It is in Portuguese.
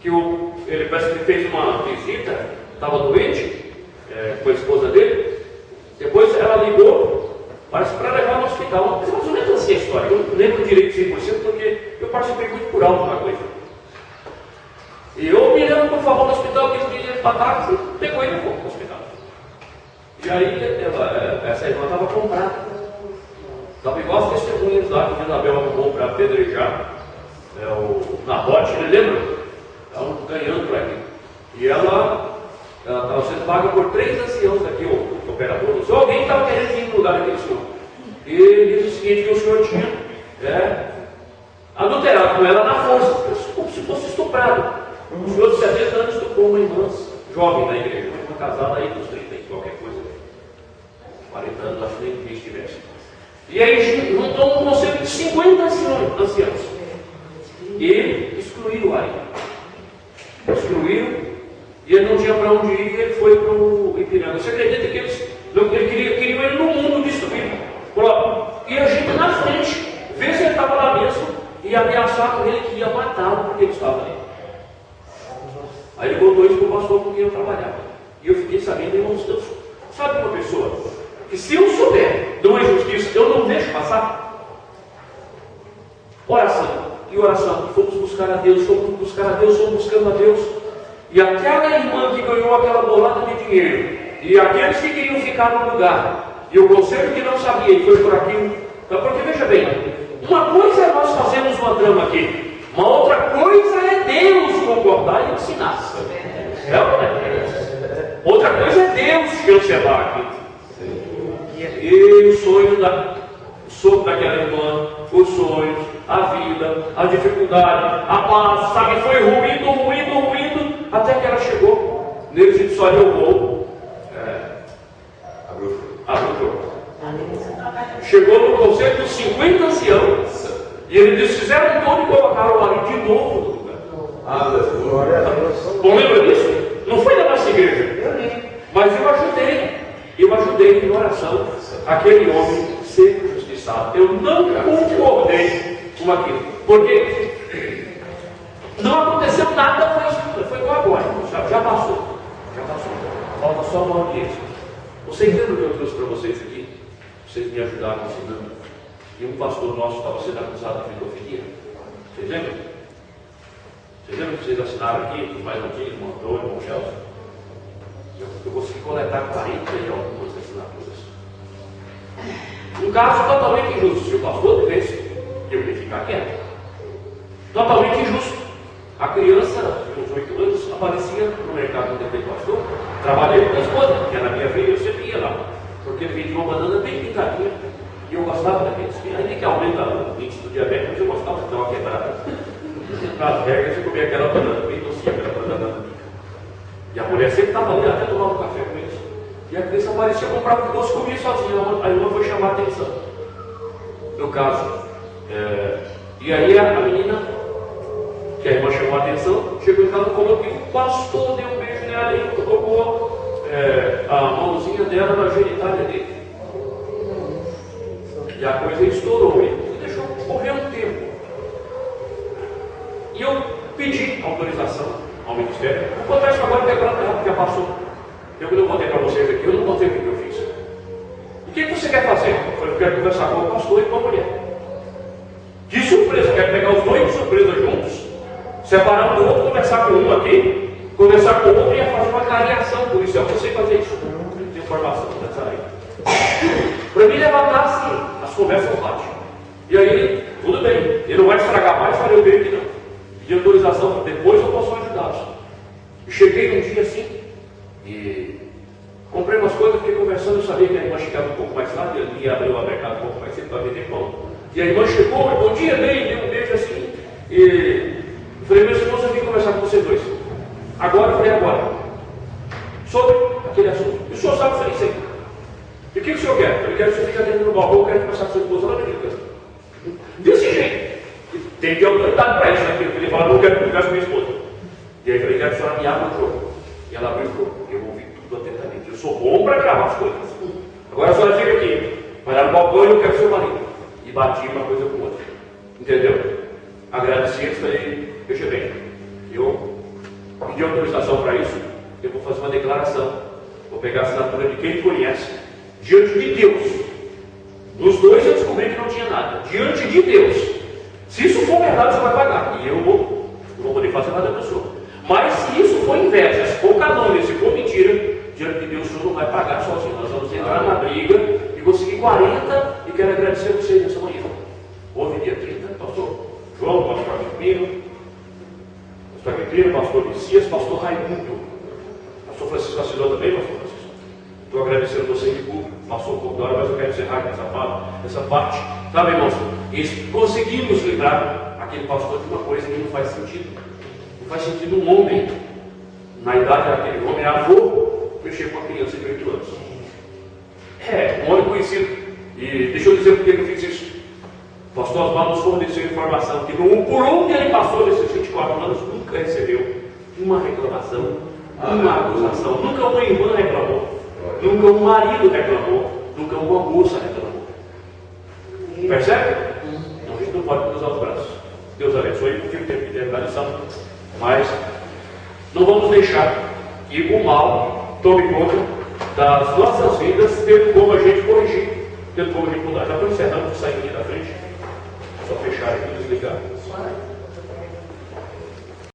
que ele parece que fez uma visita, estava doente, com a esposa dele. Depois ela ligou, parece para levar no hospital. Mas mais ou menos assim a história. Eu não lembro direito 100% porque eu participei muito por alto na coisa. E eu me lembro, por favor, no hospital, que ele tinha batata e pegou ele para o hospital. E aí essa irmã estava comprada. Estava igual as testemunhas lá que Isabel arrumou para apedrejar o Nabote, ele lembra? Estavam ganhando para ele. E ela estava sendo paga por 3 anciãos aqui, o operador. Se alguém estava querendo ir no lugar daquele senhor. E ele disse o seguinte, que o senhor tinha adulterado com ela na força, como se fosse estuprado. O senhor de 70 anos estuprou uma irmã jovem na igreja, uma irmã casada aí dos 30 e qualquer coisa. 40 anos, acho que nem estivesse. E aí juntou um conselho de 50 anciãos. E excluíram aí. Excluíram. E ele não tinha para onde ir, e ele foi para o Ipiranga. Você acredita que eles queriam ele no mundo destruído? E a gente na frente, vê se ele estava lá mesmo, e ameaçar com ele que ia matá-lo porque ele estava ali. Aí ele contou isso para o pastor com quem eu trabalhava. E eu fiquei sabendo, irmãos, Deus, sabe uma pessoa que se eu souber de uma injustiça, eu não deixo passar? Oração. E oração. Fomos buscar a Deus, fomos buscando a Deus. E aquela irmã que ganhou aquela bolada de dinheiro, e aqueles que queriam ficar no lugar, e o conselho que não sabia, e foi por aquilo. Então, porque veja bem, uma coisa é nós fazermos uma trama aqui, uma outra coisa é Deus concordar e ensinar. Outra coisa é Deus chancelar aqui. E o sonho daquela irmã, os sonhos, a vida, a dificuldade, a paz, sabe, foi ruindo, até que ela chegou. Nele disse, olha, eu vou. Abriu o jogo. Chegou no conselho dos 50 anciãos. E ele disse, fizeram tudo e colocaram ali de novo no lugar. Bom, lembra disso? Não foi da nossa igreja. Mas eu ajudei em oração aquele homem ser justiçado. Eu não concordei com aquilo. Porque não aconteceu nada, foi igual agora. Já passou. Falta só uma audiência. Vocês lembram o que eu trouxe para vocês aqui? Vocês me ajudaram ensinando. E um pastor nosso estava sendo acusado de pedofilia. Vocês lembram? Vocês lembram que vocês assinaram aqui, os mais antigos, o Antônio, o Chelsea? Eu consegui coletar 40 e algumas assinaturas. Um caso totalmente injusto. Se o pastor tivesse, eu ia ficar quieto. Totalmente injusto. A criança, de uns 8 anos, aparecia no mercado onde eu pastor. Trabalhei com a esposa, porque na minha vida eu sempre ia lá. Porque ele vendia uma banana bem pintadinha. E eu gostava daqueles. Ainda que aumenta o índice do diabetes, mas eu gostava de dar uma quebrada. Nas regras, eu comia aquela banana bem docinha, aquela banana. E a mulher sempre estava ali, até tomava um café com eles. E a criança aparecia, comprava o doce e comia sozinha. A irmã foi chamar a atenção. No caso. E aí a menina, que a irmã chamou a atenção, chegou em casa e falou que o pastor deu um beijo nela e colocou a mãozinha dela na genitália dele. E a coisa estourou. Ele deixou correr um tempo. E eu pedi autorização ao Ministério. Vou contar isso agora, porque já passou. Eu não contei para vocês aqui, eu não contei o que eu fiz. E o que você quer fazer? Eu falei, eu quero conversar com o pastor e com a mulher. De surpresa, quero pegar os dois de surpresa juntos, separar um do outro, conversar com um aqui, conversar com o outro e fazer uma clareação policial. Eu sei fazer isso. Eu tenho formação nessa área. Para mim levantar assim, as conversas no pátio. E aí, tudo bem, ele não vai estragar mais, falei, eu creio que não. Pedi autorização, depois eu posso ajudá-los. E cheguei um dia assim, e comprei umas coisas, fiquei conversando, eu sabia que a irmã chegava um pouco mais tarde, ele ia abrir o mercado um pouco mais cedo para vender pão. E a irmã chegou, bom dia, deu um beijo assim, e falei, meus irmãos, eu vim conversar com vocês dois. Agora, eu falei, agora. Sobre aquele assunto. E o senhor sabe, eu falei, sei. E o que o senhor quer? Eu quero que você fique dentro do balcão, eu quero conversar com sua esposa lá dentro. Desse jeito. Tem de autoridade para isso, né? Porque ele fala, não quero conversar com minha esposa. E aí eu falei, quero que a senhora me abra o jogo. E ela abriu o jogo. Eu ouvi tudo atentamente. Eu sou bom para gravar as coisas. Agora a senhora fica aqui. Vai lá no balcão e eu quero seu marido. E bati uma coisa com outra. Entendeu? Agradeci, falei, veja bem, eu pedir autorização para isso, eu vou fazer uma declaração. Vou pegar a assinatura de quem conhece, diante de Deus. Dos dois eu descobri que não tinha nada. Diante de Deus. Se isso for verdade, você vai pagar. E eu não vou poder fazer nada da pessoa. Mas se isso for inveja, se for calúnia, se for mentira, diante de Deus o senhor não vai pagar sozinho. Nós vamos entrar na briga e conseguir 40 e quero agradecer a vocês nessa manhã. Houve dia 30, pastor João, pastor Agripino, pastor Licias, pastor Raimundo, pastor Francisco Assilão também, pastor Francisco. Estou agradecendo você de público, pastor Cordório, mas eu quero encerrar essa parte, sabe, irmãos? E conseguimos livrar aquele pastor de uma coisa que não faz sentido. Não faz sentido um homem, na idade daquele homem, avô, mexer com uma criança de 8 anos. Um homem conhecido. E deixa eu dizer por que eu fiz isso. O pastor Oswaldo nos forneceu informação que por onde ele passou nesses 24 anos, nunca recebeu uma reclamação, uma acusação. Nunca uma irmã reclamou, nunca um marido reclamou, nunca uma moça reclamou. Percebe? Então a gente não pode cruzar os braços. Deus abençoe, porque eu tenho que terminar a lição. Mas não vamos deixar que o mal tome conta das nossas vidas, tendo como a gente corrigir, tendo como a gente mudar. Já estou encerrando, sair aqui da frente. Só fechar aqui e desligar.